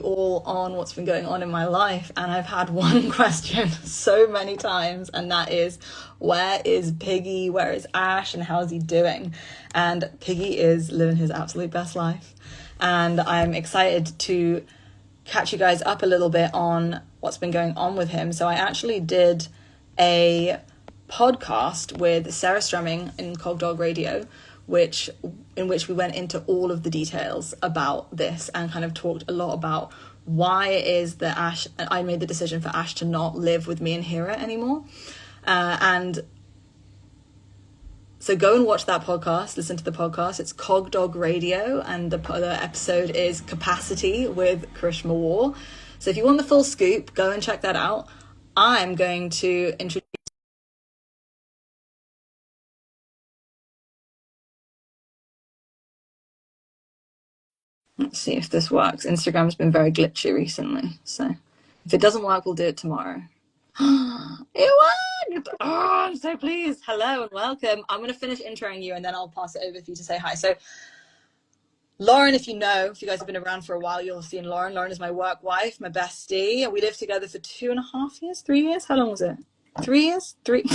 all on what's been going on in my life. And I've had one question so many times, and that is, where is Piggy? Where is Ash? And how's he doing? And Piggy is living his absolute best life. And I'm excited to catch you guys up a little bit on what's been going on with him. So I actually did a podcast with Sarah Stremming in Cog Dog Radio, in which we went into all of the details about this and kind of talked a lot about why it is that I made the decision for Ash to not live with me and Hira anymore. And so go and watch that podcast, listen to the podcast. It's Cog Dog Radio, and the episode is Capacity with Karishma War. So if you want the full scoop, go and check that out. I'm going to introduce... Let's see if this works. Instagram's been very glitchy recently, so if it doesn't work, we'll do it tomorrow. It worked! Oh, I'm so pleased. Hello and welcome. I'm going to finish introing you and then I'll pass it over for you to say hi. So Lauren, if you guys have been around for a while, you'll have seen Lauren. Lauren is my work wife, my bestie. We lived together for 2.5 years, 3 years. How long was it? 3 years? Three.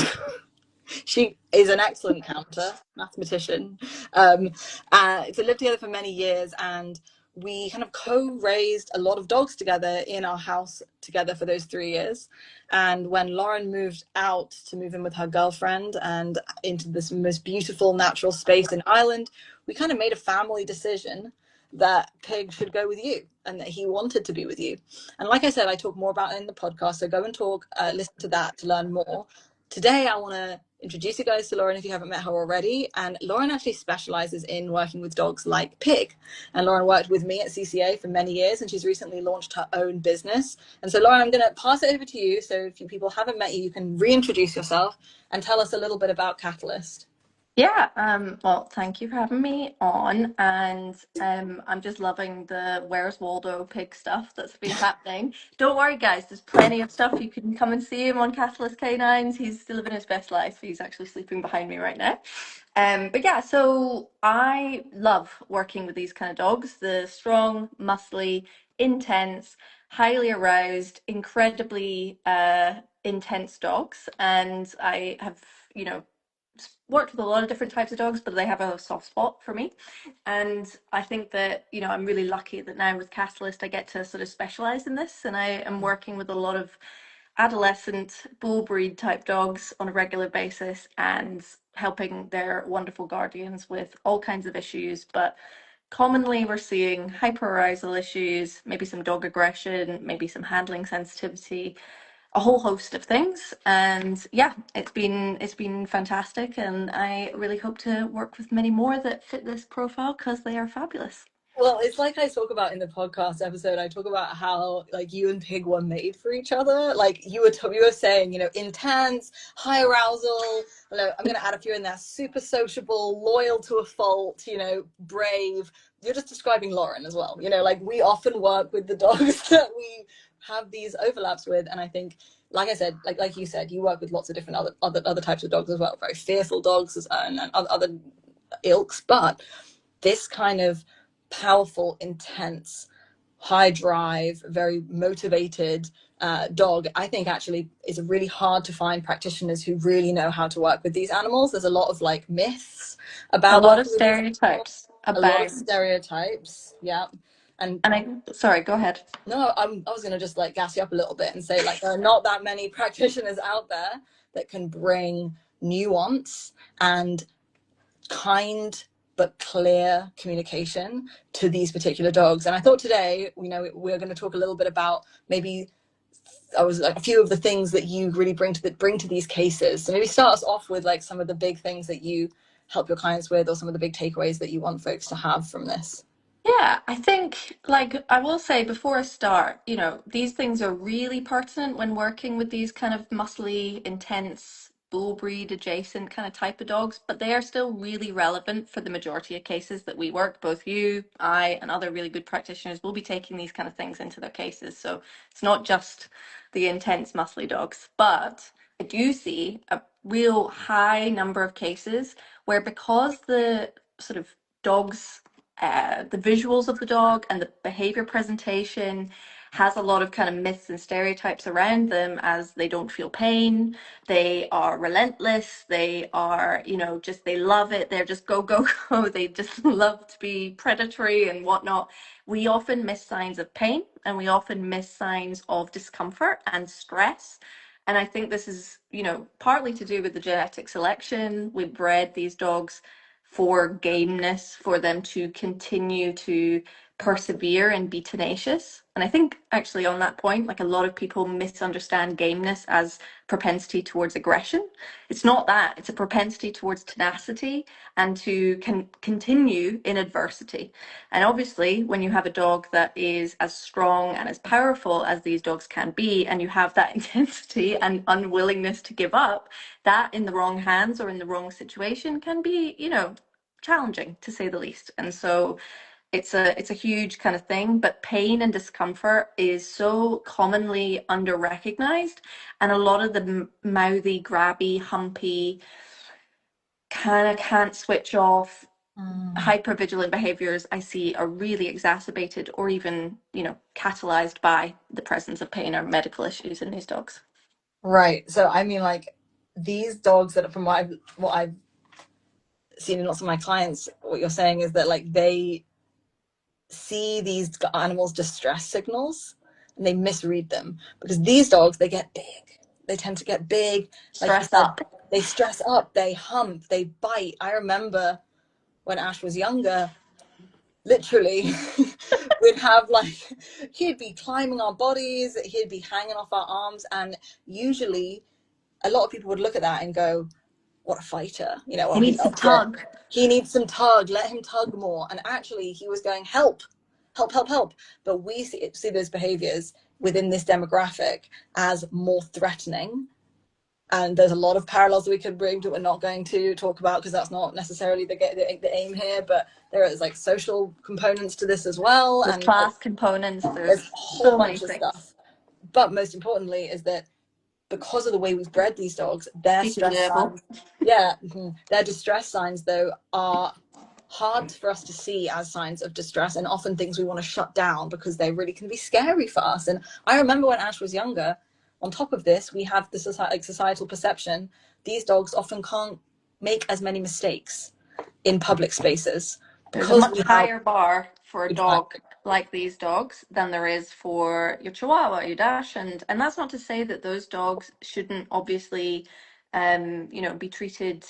She is an excellent counter, mathematician. So lived together for many years, and we kind of co-raised a lot of dogs together in our house together for those 3 years. And when Lauren moved out to move in with her girlfriend and into this most beautiful natural space in Ireland, we kind of made a family decision that Pig should go with you and that he wanted to be with you. And like I said, I talk more about it in the podcast, so go and listen to that to learn more. Today, I want to introduce you guys to Lauren if you haven't met her already. And Lauren actually specializes in working with dogs like Pig. And Lauren worked with me at CCA for many years, and she's recently launched her own business. And so, Lauren, I'm going to pass it over to you. So if people haven't met you, you can reintroduce yourself and tell us a little bit about Catalyst. Yeah, well, thank you for having me on, and I'm just loving the Where's Waldo pig stuff that's been happening. Don't worry, guys, there's plenty of stuff. You can come and see him on Catalyst Canines. He's still living his best life. He's actually sleeping behind me right now. But yeah, so I love working with these kind of dogs, the strong, muscly, intense, highly aroused, incredibly intense dogs, and I have, worked with a lot of different types of dogs, but they have a soft spot for me. And I think that, I'm really lucky that now with Catalyst, I get to sort of specialize in this. And I am working with a lot of adolescent bull breed type dogs on a regular basis and helping their wonderful guardians with all kinds of issues. But commonly we're seeing hyperarousal issues, maybe some dog aggression, maybe some handling sensitivity, a whole host of things. And yeah, it's been fantastic, and I really hope to work with many more that fit this profile because they are fabulous. Well, it's like I talk about in the podcast episode. I talk about how like you and Pig were made for each other. Like you were saying, intense, high arousal. I'm going to add a few in there: super sociable, loyal to a fault. Brave. You're just describing Lauren as well. Like we often work with the dogs that we have these overlaps with, and I think, like I said, like you said, you work with lots of different other types of dogs as well. Very fearful dogs and other ilks, but this kind of powerful, intense, high drive, very motivated dog, I think actually is really hard to find practitioners who really know how to work with these animals. There's a lot of like myths about A lot of working with these stereotypes animals, a lot of abound. stereotypes. Yeah. And Sorry, go ahead. no, I was going to just like gas you up a little bit and say like there are not that many practitioners out there that can bring nuance and kind but clear communication to these particular dogs. And I thought today, we're going to talk a little bit about maybe a few of the things that you really bring to these cases. So maybe start us off with like some of the big things that you help your clients with, or some of the big takeaways that you want folks to have from this. Yeah, I think, like, I will say before I start, these things are really pertinent when working with these kind of muscly, intense, bull breed adjacent kind of type of dogs, but they are still really relevant for the majority of cases that we work. Both you, I, and other really good practitioners will be taking these kind of things into their cases. So it's not just the intense, muscly dogs, but I do see a real high number of cases where, because the sort of dogs the visuals of the dog and the behavior presentation has a lot of kind of myths and stereotypes around them, as they don't feel pain, they are relentless, they are, just they love it, they're just go, go, go, they just love to be predatory and whatnot. We often miss signs of pain, and we often miss signs of discomfort and stress. And I think this is, partly to do with the genetic selection. We bred these dogs for gameness, for them to continue to persevere and be tenacious. And I think actually on that point, like, a lot of people misunderstand gameness as propensity towards aggression. It's not that. It's a propensity towards tenacity and to continue in adversity. And obviously, when you have a dog that is as strong and as powerful as these dogs can be, and you have that intensity and unwillingness to give up, that in the wrong hands or in the wrong situation can be, challenging, to say the least. And so it's a huge kind of thing, but pain and discomfort is so commonly under recognized, and a lot of the mouthy, grabby, humpy, kind of can't switch off, hypervigilant behaviors I see are really exacerbated or even, catalyzed by the presence of pain or medical issues in these dogs. Right. So I mean, like, these dogs that, from what I've seen in lots of my clients, what you're saying is that, like, they see these animals' distress signals and they misread them, because these dogs, they get big. They tend to get big, like you Stress said. up. They stress up, they hump, they bite. I remember when Ash was younger, literally, we'd have, like, he'd be climbing our bodies, he'd be hanging off our arms, and usually a lot of people would look at that and go, what a fighter, He well, he needs to loves it. tug. He needs some tug, let him tug more. And actually, he was going, help, help, help, help. But we see those behaviors within this demographic as more threatening. And there's a lot of parallels that we could bring that we're not going to talk about, because that's not necessarily the aim here. But there is, like, social components to this as well. There's And, like, class components, there's a there's whole so many bunch of things. stuff. But most importantly is that, because of the way we've bred these dogs, their Deep stress level. signs, yeah, their distress signs, though, are hard for us to see as signs of distress, and often things we want to shut down because they really can be scary for us. And I remember when Ash was younger, on top of this, we have the societal perception these dogs often can't make as many mistakes in public spaces There's a because much we have. higher bar for a dog Exactly. like these dogs than there is for your Chihuahua, your Dachshund. And that's not to say that those dogs shouldn't obviously, be treated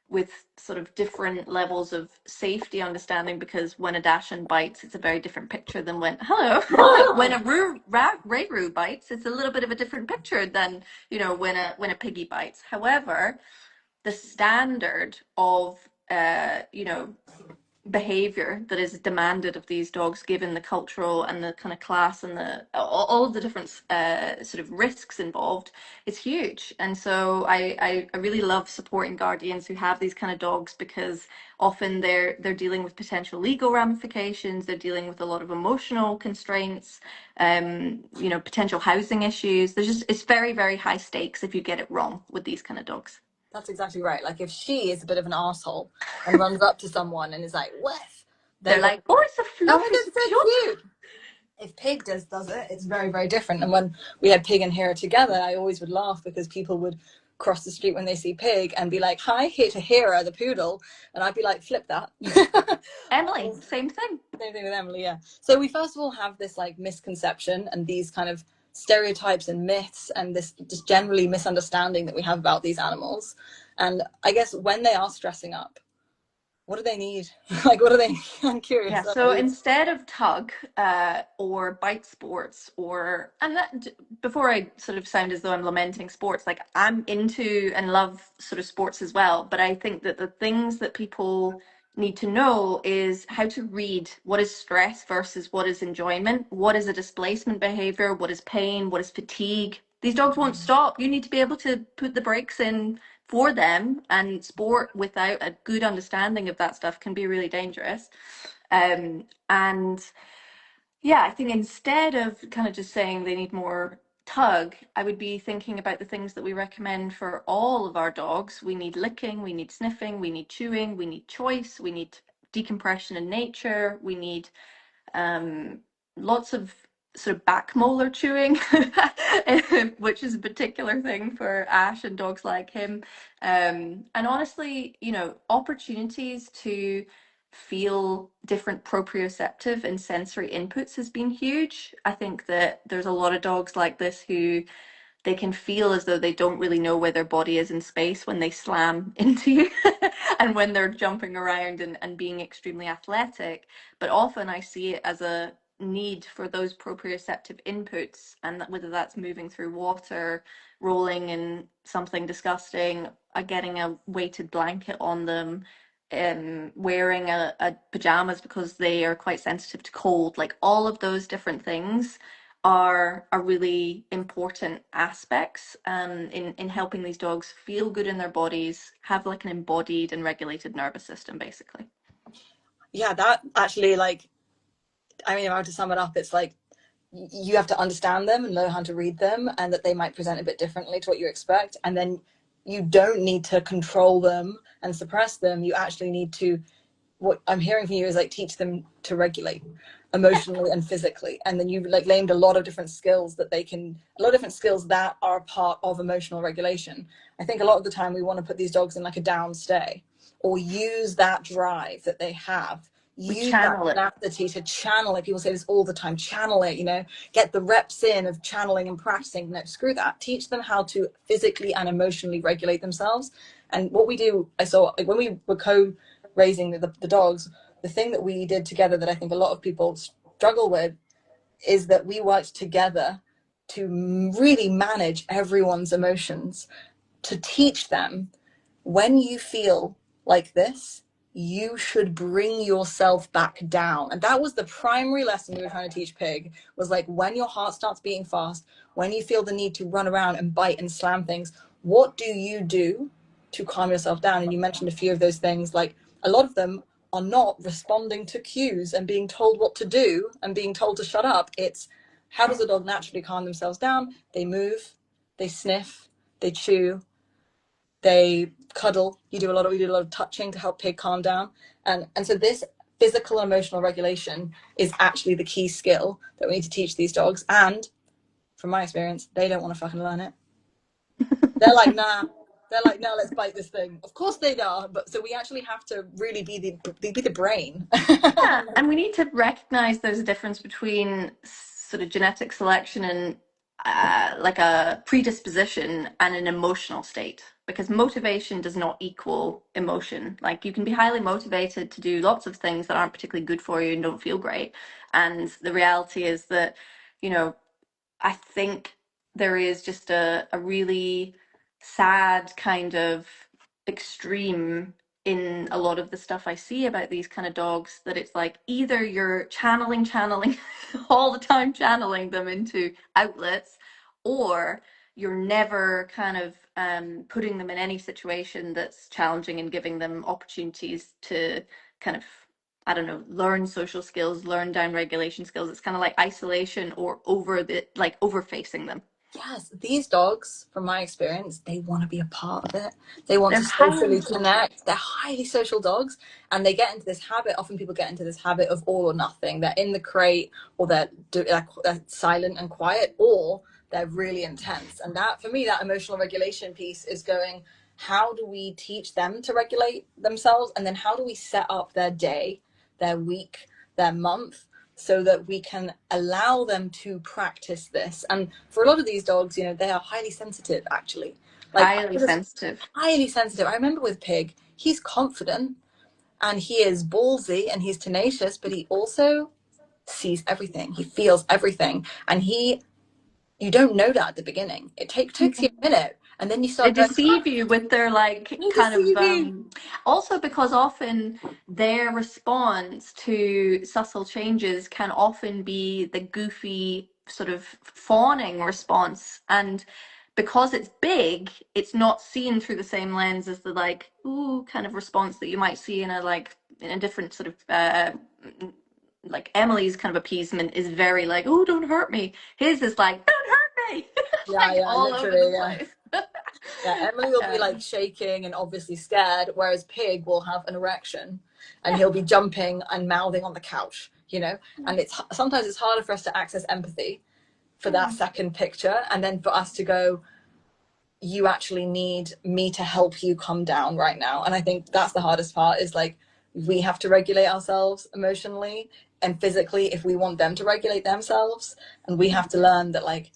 with sort of different levels of safety understanding, because when a Dachshund bites, it's a very different picture than when, hello, when a Rayru bites, it's a little bit of a different picture than, when a piggy bites. However, the standard of, behavior that is demanded of these dogs, given the cultural and the kind of class and the all of the different sort of risks involved, is huge. And so I really love supporting guardians who have these kind of dogs, because often they're dealing with potential legal ramifications, they're dealing with a lot of emotional constraints, potential housing issues. It's very, very high stakes if you get it wrong with these kind of dogs. That's exactly right. Like, if she is a bit of an asshole and runs up to someone and is like, "Whiff," They're they're going, like, oh, it's a "Oh my fluffy god, so jump. cute." If Pig does it, it's very, very different. And when we had Pig and Hera together, I always would laugh, because people would cross the street when they see Pig and be like, "Hi, here to Hera, the poodle," and I'd be like, "Flip that." Emily, same thing. Same thing with Emily, yeah. So we first of all have this, like, misconception and these kind of stereotypes and myths, and this just generally misunderstanding that we have about these animals. And I guess when they are stressing up, what do they need? Like, what do they? I'm Yeah, curious. so instead of tug or bite sports, and that, before I sort of sound as though I'm lamenting sports, like, I'm into and love sort of sports as well, but I think that the things that people need to know is how to read what is stress versus what is enjoyment, what is a displacement behavior, what is pain, what is fatigue. These dogs won't stop. You need to be able to put the brakes in for them, and sport without a good understanding of that stuff can be really dangerous. And yeah, I think instead of kind of just saying they need more tug, I would be thinking about the things that we recommend for all of our dogs. We need licking, we need sniffing, we need chewing, we need choice, we need decompression in nature. We need lots of sort of back molar chewing, which is a particular thing for Ash and dogs like him. And honestly, opportunities to feel different proprioceptive and sensory inputs has been huge. I think that there's a lot of dogs like this who they can feel as though they don't really know where their body is in space when they slam into you and when they're jumping around and being extremely athletic. But often I see it as a need for those proprioceptive inputs, and whether that's moving through water, rolling in something disgusting, getting a weighted blanket on them, wearing a pajamas because they are quite sensitive to cold, like all of those different things are really important aspects in helping these dogs feel good in their bodies, have like an embodied and regulated nervous system, basically. Yeah, that actually, like, I mean, if I were to sum it up, it's like you have to understand them and know how to read them, and that they might present a bit differently to what you expect. And then you don't need to control them and suppress them. You actually need to, what I'm hearing from you is like teach them to regulate emotionally and physically. And then you've like named a lot of different skills that they can, a lot of different skills that are part of emotional regulation. I think a lot of the time we want to put these dogs in like a downstay, or use that drive that they have, We use that channel it. tenacity to channel it. People say this all the time, channel it, get the reps in of channeling and practicing. No, screw that. Teach them how to physically and emotionally regulate themselves. And what we do, I saw like when we were raising the dogs, the thing that we did together that I think a lot of people struggle with is that we worked together to really manage everyone's emotions, to teach them, when you feel like this, you should bring yourself back down. And that was the primary lesson we were trying to teach Pig, was like, when your heart starts beating fast, when you feel the need to run around and bite and slam things, what do you do to calm yourself down? And you mentioned a few of those things. Like, a lot of them are not responding to cues and being told what to do and being told to shut up. It's, how does a dog naturally calm themselves down? They move, they sniff, they chew, they cuddle. We do a lot of touching to help Pig calm down. And so this physical and emotional regulation is actually the key skill that we need to teach these dogs. And from my experience, they don't want to fucking learn it. They're like, nah. They're like, no, let's bite this thing. Of course they are, but so we actually have to really be the brain. Yeah, and we need to recognize there's a difference between sort of genetic selection and like a predisposition and an emotional state, because motivation does not equal emotion. Like you can be highly motivated to do lots of things that aren't particularly good for you and don't feel great. And the reality is that, you know, I think there is just a really sad kind of extreme in a lot of the stuff I see about these kind of dogs, that it's like either you're channeling all the time, channeling them into outlets, or you're never kind of putting them in any situation that's challenging and giving them opportunities to kind of, I don't know, learn social skills, learn down regulation skills. It's kind of like isolation or over facing them. Yes, these dogs, from my experience, they want to be a part of it. They want They're to highly socially social. connect. They're highly social dogs, and they get into this habit. Often people get into this habit of all or nothing. They're in the crate, or they're silent and quiet, or they're really intense. And that, for me, that emotional regulation piece is going, how do we teach them to regulate themselves? And then how do we set up their day, their week, their month, so that we can allow them to practice this? And for a lot of these dogs, they are highly sensitive, actually. Like, Highly sensitive. highly sensitive. I remember with Pig, he's confident and he is ballsy and he's tenacious, but he also sees everything. He feels everything. And you don't know that at the beginning. It takes you a minute, and then you They start going, deceive you with their like they kind of deceive you. also because often their response to subtle changes can often be the goofy sort of fawning response, and because it's big, it's not seen through the same lens as the like ooh kind of response that you might see in a different sort of like Emily's kind of appeasement is very like, oh, don't hurt me. His is like, don't hurt me. Yeah, Like yeah, all over the literally, yeah. place. Yeah, Emily will be like Um, shaking and obviously scared, whereas Pig will have an erection. and he'll be jumping and mouthing on the couch, you know. And it's sometimes it's harder for us to access empathy for that second picture, and then for us to go, you actually need me to help you come down right now. And I think that's the hardest part, is like, we have to regulate ourselves emotionally and physically if we want them to regulate themselves. And we have to learn that, like,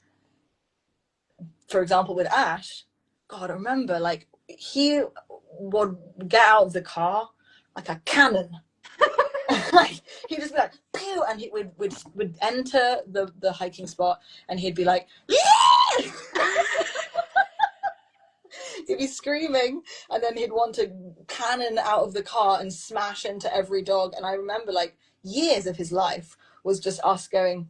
for example, with Ash, God, I remember, like, he would get out of the car like a cannon. Like, he'd just be like, pew, and he would enter the hiking spot, and he'd be like, yeah! He'd be screaming, and then he'd want to cannon out of the car and smash into every dog. And I remember, like, years of his life was just us going,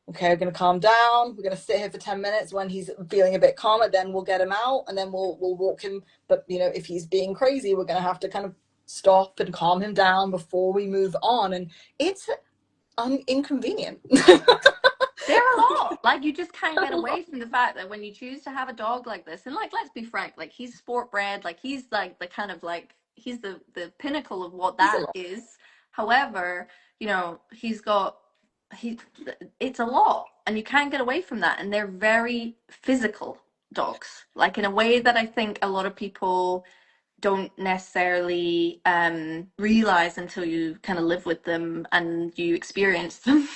okay, we're going to calm down. We're going to sit here for 10 minutes. When he's feeling a bit calmer, then we'll get him out, and then we'll walk him. But, you know, if he's being crazy, we're going to have to kind of stop and calm him down before we move on. And it's inconvenient. They're a lot. Like, you just can't get away from the fact that when you choose to have a dog like this, and like, let's be frank, like, he's sport bred, like, he's like the kind of like, he's the pinnacle of what He's a that lot. is. However, you know, he it's a lot, and you can't get away from that. And they're very physical dogs, like, in a way that I think a lot of people don't necessarily realize until you kind of live with them and you experience them.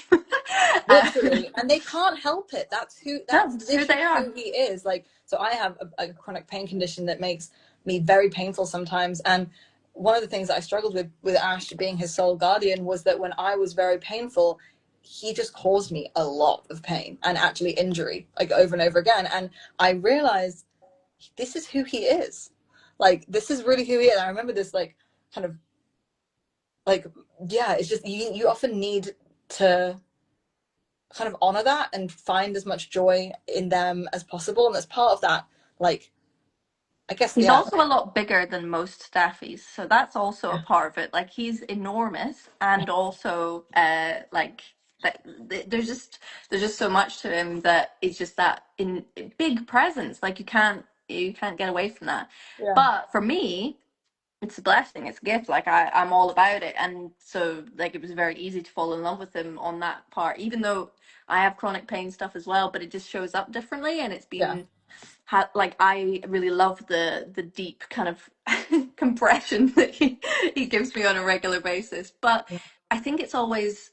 Literally, and they can't help it. That's No, it's who literally they are. who he is. Like, so I have a chronic pain condition that makes me very painful sometimes. And one of the things that I struggled with Ash being his sole guardian was that when I was very painful, he just caused me a lot of pain and actually injury, like, over and over again. And I realized, this is who he is. Like, this is really who he is. I remember this, like, kind of, like, yeah, it's just, you often need to kind of honor that and find as much joy in them as possible. And that's part of that, like, I guess, He's yeah. also a lot bigger than most staffies, so that's also a Yeah. part of it. Like, he's enormous, and also like that there's just so much to him that it's just that in big presence. Like, you can't get away from that. Yeah. But for me, it's a blessing, it's a gift. Like, I'm all about it. And so, like, it was very easy to fall in love with him on that part, even though I have chronic pain stuff as well, but it just shows up differently. And it's Yeah. been like, I really love the deep kind of compression that he gives me on a regular basis. But I think it's always,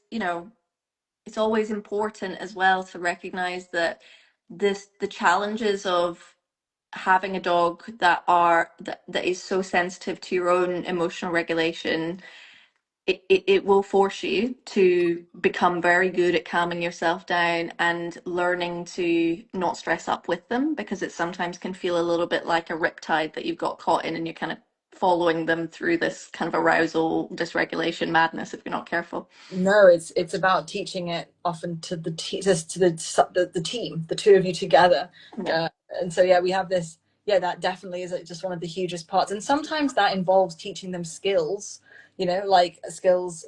it's always important as well to recognize that the challenges of having a dog that is so sensitive to your own emotional regulation, it will force you to become very good at calming yourself down and learning to not stress up with them, because it sometimes can feel a little bit like a riptide that you've got caught in, and you're kind of following them through this kind of arousal dysregulation madness if you're not careful. No, it's about teaching it often to the team, the two of you together. Yeah. And so, yeah, we have this. Yeah, that definitely is just one of the hugest parts. And sometimes that involves teaching them skills. You know, like, skills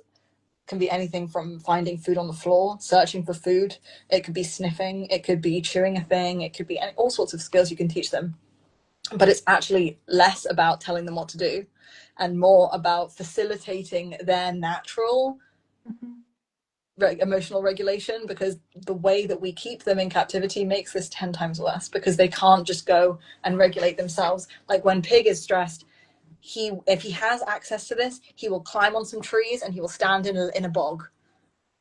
can be anything from finding food on the floor, searching for food. It could be sniffing. It could be chewing a thing. It could be all sorts of skills you can teach them. But it's actually less about telling them what to do and more about facilitating their natural emotional regulation, because the way that we keep them in captivity makes this 10 times worse, because they can't just go and regulate themselves. Like, when Pig is stressed, if he has access to this, he will climb on some trees and he will stand in a bog.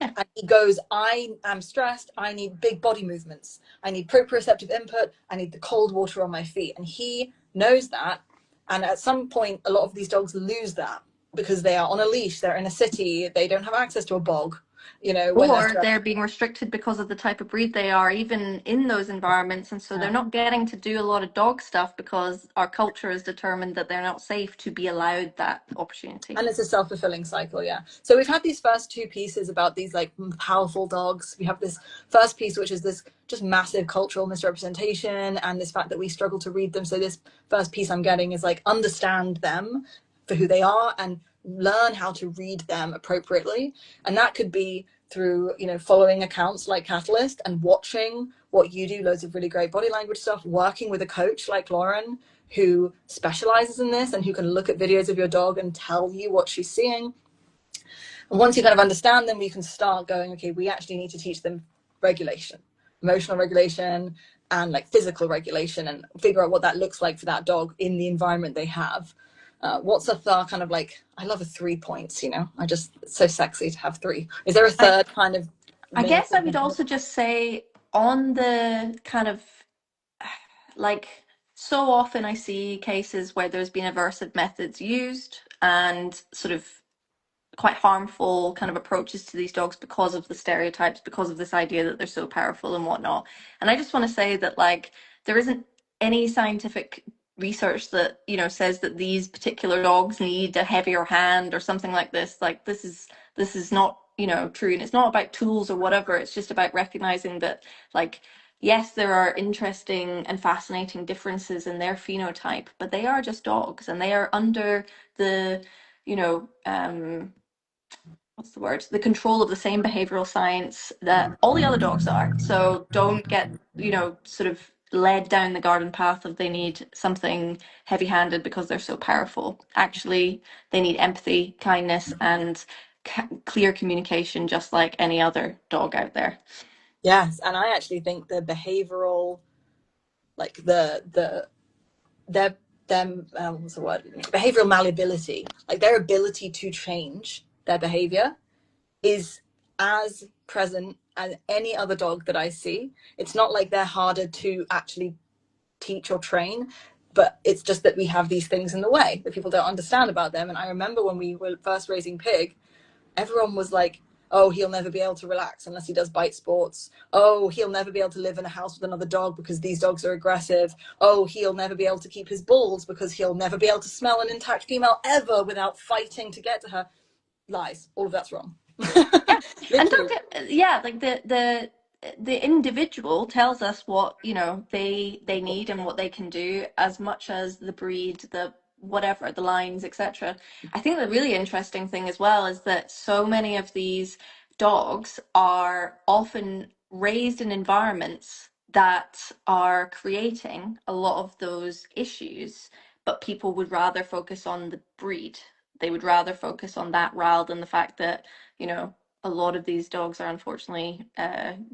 Yeah. And he goes, I am stressed. I need big body movements. I need proprioceptive input. I need the cold water on my feet. And he knows that. And at some point, a lot of these dogs lose that because they are on a leash. They're in a city. They don't have access to a bog, when they're Or stressed. they're being restricted because of the type of breed they are, even in those environments. And so they're not getting to do a lot of dog stuff because our culture is determined that they're not safe to be allowed that opportunity. And it's a self-fulfilling cycle, yeah. So we've had these first two pieces about these, like, powerful dogs. We have this first piece, which is this just massive cultural misrepresentation and this fact that we struggle to read them. So this first piece I'm getting is, like, understand them for who they are and learn how to read them appropriately. And that could be through, you know, following accounts like Catalyst and watching what you do, loads of really great body language stuff, working with a coach like Lauren who specializes in this and who can look at videos of your dog and tell you what she's seeing. And once you kind of understand them, you can start going, okay, we actually need to teach them regulation, emotional regulation, and like physical regulation, and figure out what that looks like for that dog in the environment they have. What's a third kind of like, I love a 3 points, you know, it's so sexy to have three. Is there a I, third kind of I main guess I would thing? also just say on the kind of like so often I see cases where there's been aversive methods used and sort of quite harmful kind of approaches to these dogs because of the stereotypes, because of this idea that they're so powerful and whatnot. And I just want to say that like there isn't any scientific research that, you know, says that these particular dogs need a heavier hand or something like this. Like this is not, you know, true. And it's not about tools or whatever. It's just about recognizing that like yes, there are interesting and fascinating differences in their phenotype, but they are just dogs and they are under the, you know, what's the word, the control of the same behavioral science that all the other dogs are. So don't get, you know, sort of led down the garden path of they need something heavy handed because they're so powerful. Actually, they need empathy, kindness, and clear communication, just like any other dog out there. Yes, and I actually think the behavioral, like their them what's the word, behavioral malleability, like their ability to change their behavior is as present as any other dog that I see. It's not like they're harder to actually teach or train, but it's just that we have these things in the way that people don't understand about them. And I remember when we were first raising Pig, everyone was like, oh, he'll never be able to relax unless he does bite sports. Oh, he'll never be able to live in a house with another dog because these dogs are aggressive. Oh, he'll never be able to keep his balls because he'll never be able to smell an intact female ever without fighting to get to her. Lies. All of that's wrong. Yeah, and don't Literally. get, yeah, like the individual tells us what, you know, they need and what they can do as much as the breed, the whatever, the lines, etc. I think the really interesting thing as well is that so many of these dogs are often raised in environments that are creating a lot of those issues, but people would rather focus on the breed. They would rather focus on that rather than the fact that, you know, a lot of these dogs are unfortunately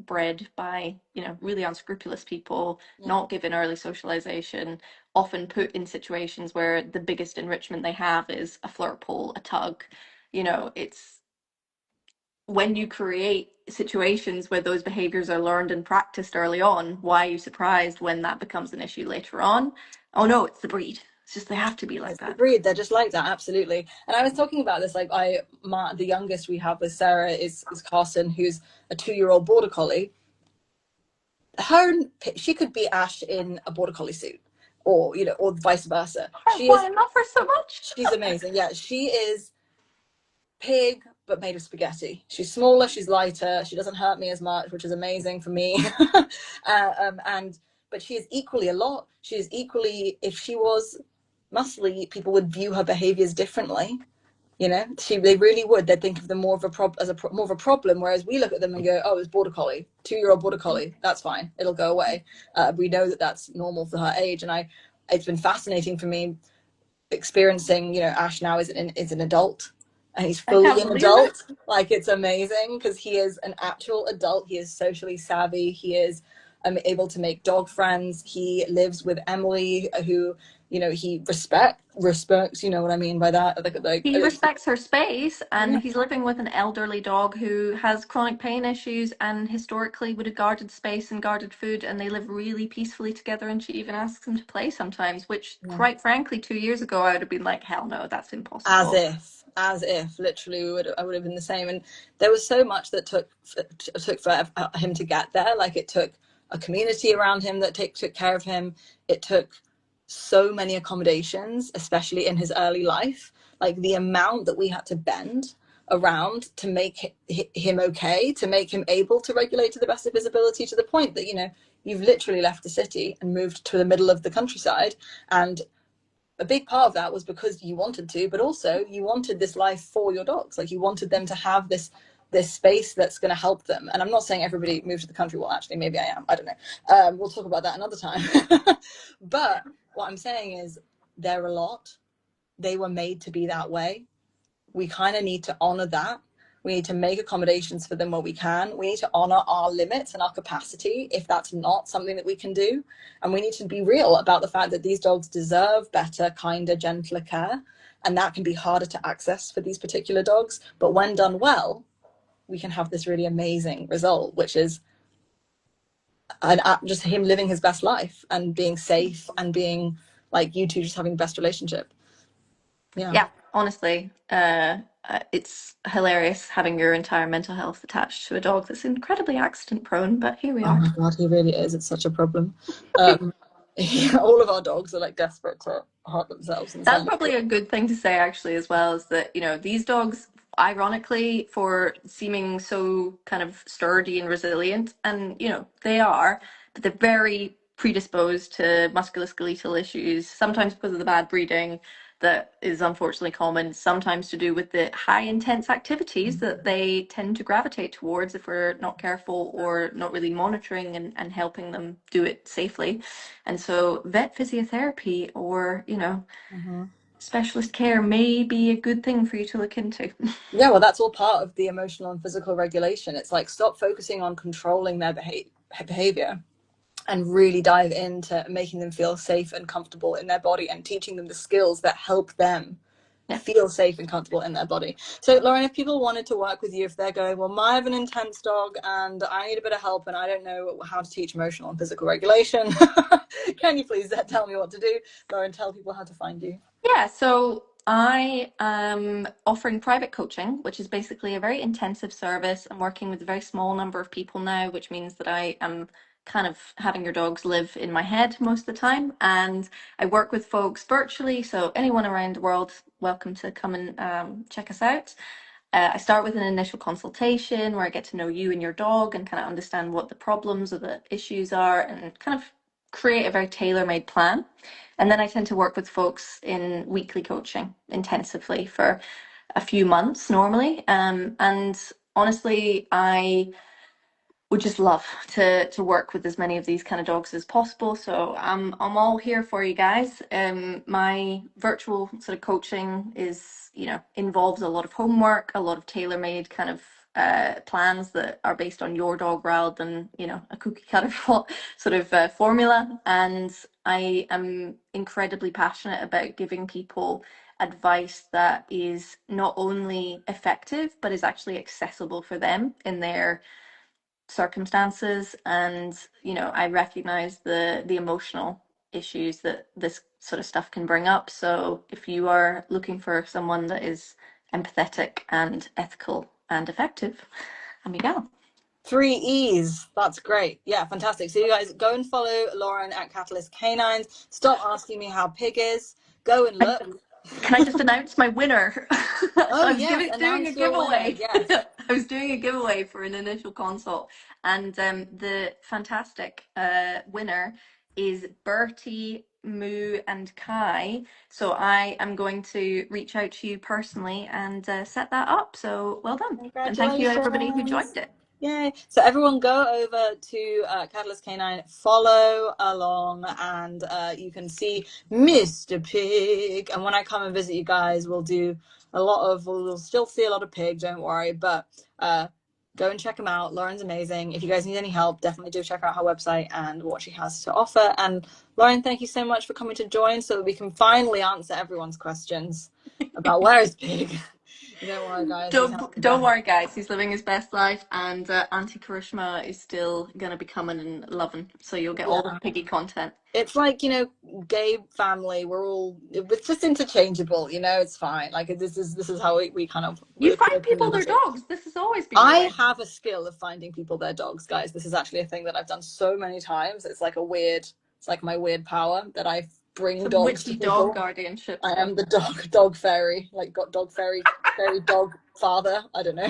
bred by, you know, really unscrupulous people, Yeah. not given early socialization, often put in situations where the biggest enrichment they have is a flirt pull, a tug. You know, it's when you create situations where those behaviors are learned and practiced early on, why are you surprised when that becomes an issue later on? Oh no, it's the breed. It's just they have to be like It's the that. breed. They're just like that, absolutely. And I was talking about this, like the youngest we have with Sarah is Carson, who's a 2-year-old border collie. She could be Ash in a border collie suit, or you know, or vice versa. That's why I love her so much. She's amazing. Yeah, she is Pig, but made of spaghetti. She's smaller, she's lighter, she doesn't hurt me as much, which is amazing for me. And but she is equally a lot. She is equally, if she was muscly, people would view her behaviors differently. You know, they really would. They'd think of them more of more of a problem, whereas we look at them and go, "Oh, it's border collie, 2-year-old border collie. That's fine. It'll go away." We know that that's normal for her age, and it's been fascinating for me experiencing, you know, Ash now is an adult, and he's I fully can't an believe it. adult. Like, it's amazing because he is an actual adult. He is socially savvy. He is able to make dog friends. He lives with Emily, who, you know, he respects. You know what I mean by that? He respects her space, and Yeah. he's living with an elderly dog who has chronic pain issues and historically would have guarded space and guarded food, and they live really peacefully together. And she even asks him to play sometimes, which, Yeah. quite frankly, 2 years ago I would have been like, hell no, that's as impossible. if as if literally I would have been the same. And there was so much that took for him to get there. Like, it took a community around him that took care of him. It took so many accommodations, especially in his early life. Like, the amount that we had to bend around to make him okay, to make him able to regulate to the best of his ability, to the point that, you know, you've literally left the city and moved to the middle of the countryside. And a big part of that was because you wanted to, but also you wanted this life for your dogs. Like, you wanted them to have this this space that's going to help them. And I'm not saying everybody move to the country. Well, actually, maybe I am. I don't know. We'll talk about that another time. But what I'm saying is they're a lot. They were made to be that way. We kind of need to honor that. We need to make accommodations for them where we can. We need to honor our limits and our capacity if that's not something that we can do. And we need to be real about the fact that these dogs deserve better, kinder, gentler care. And that can be harder to access for these particular dogs. But when done well, we can have this really amazing result, which is just him living his best life and being safe and being like you two just having the best relationship. Yeah, honestly, it's hilarious having your entire mental health attached to a dog that's incredibly accident prone, but here we Oh are. my God, he really is. It's such a problem. All of our dogs are like desperate to hurt themselves and That's somebody. probably a good thing to say, actually, as well, is that, these dogs, ironically, for seeming so kind of sturdy and resilient, and, they are, but they're very predisposed to musculoskeletal issues, sometimes because of the bad breeding that is unfortunately common, sometimes to do with the high intense activities that they tend to gravitate towards if we're not careful or not really monitoring and helping them do it safely. And so vet physiotherapy or, Mm-hmm. specialist care may be a good thing for you to look into. Yeah, well, that's all part of the emotional and physical regulation. It's like stop focusing on controlling their behavior and really dive into making them feel safe and comfortable in their body and teaching them the skills that help them Yeah. feel safe and comfortable in their body. So, Lauren, if people wanted to work with you, if they're going, well, I have an intense dog and I need a bit of help and I don't know how to teach emotional and physical regulation, can you please tell me what to do? Lauren, tell people how to find you. Yeah, so I am offering private coaching, which is basically a very intensive service. I'm working with a very small number of people now, which means that I am kind of having your dogs live in my head most of the time. And I work with folks virtually, so anyone around the world, welcome to come and check us out. I start with an initial consultation where I get to know you and your dog and kind of understand what the problems or the issues are and kind of create a very tailor-made plan. And then I tend to work with folks in weekly coaching intensively for a few months normally. And honestly, I would just love to work with as many of these kind of dogs as possible. So I'm all here for you guys. My virtual sort of coaching is, involves a lot of homework, a lot of tailor-made kind of plans that are based on your dog rather than, a cookie cutter sort of formula. And I am incredibly passionate about giving people advice that is not only effective but is actually accessible for them in their circumstances. And I recognize the emotional issues that this sort of stuff can bring up. So if you are looking for someone that is empathetic and ethical and effective, I'm your gal. 3 E's. That's great. Yeah, fantastic. So you guys go and follow Lauren at Catalyst Canines. Stop asking me how Pig is. Go and And look. can I just announce my winner? Oh I was yes, doing a announce your winner. giveaway. Yes. I was doing a giveaway for an initial consult, and the fantastic winner is Bertie, Moo, and Kai. So I am going to reach out to you personally and set that up. So well done, and thank you everybody who Congratulations. joined it. Yay. So everyone go over to Catalyst Canine, follow along, and you can see Mr. Pig. And when I come and visit you guys, we'll still see a lot of Pig, don't worry. But go and check him out. Lauren's amazing. If you guys need any help, definitely do check out her website and what she has to offer. And Lauren, thank you so much for coming to join so that we can finally answer everyone's questions about where is Pig. Don't worry, guys. He's having the Don't best. worry, guys. He's living his best life, and Auntie Karishma is still gonna be coming and loving. So you'll get all the Yeah. piggy content. It's like, gay family, it's just interchangeable, it's fine. Like this is how we kind of, You we're a find queer people their community. dogs. This has always been the I way. have a skill of finding people their dogs, guys. This is actually a thing that I've done so many times. It's like my weird power that I bring Some dogs to witchy dog people. guardianship I stuff. am the dog fairy, like got dog fairy dog father. I don't know.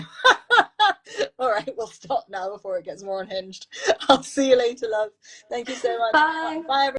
All right, we'll stop now before it gets more unhinged. I'll see you later, love. Thank you so much. Bye. Bye, everyone.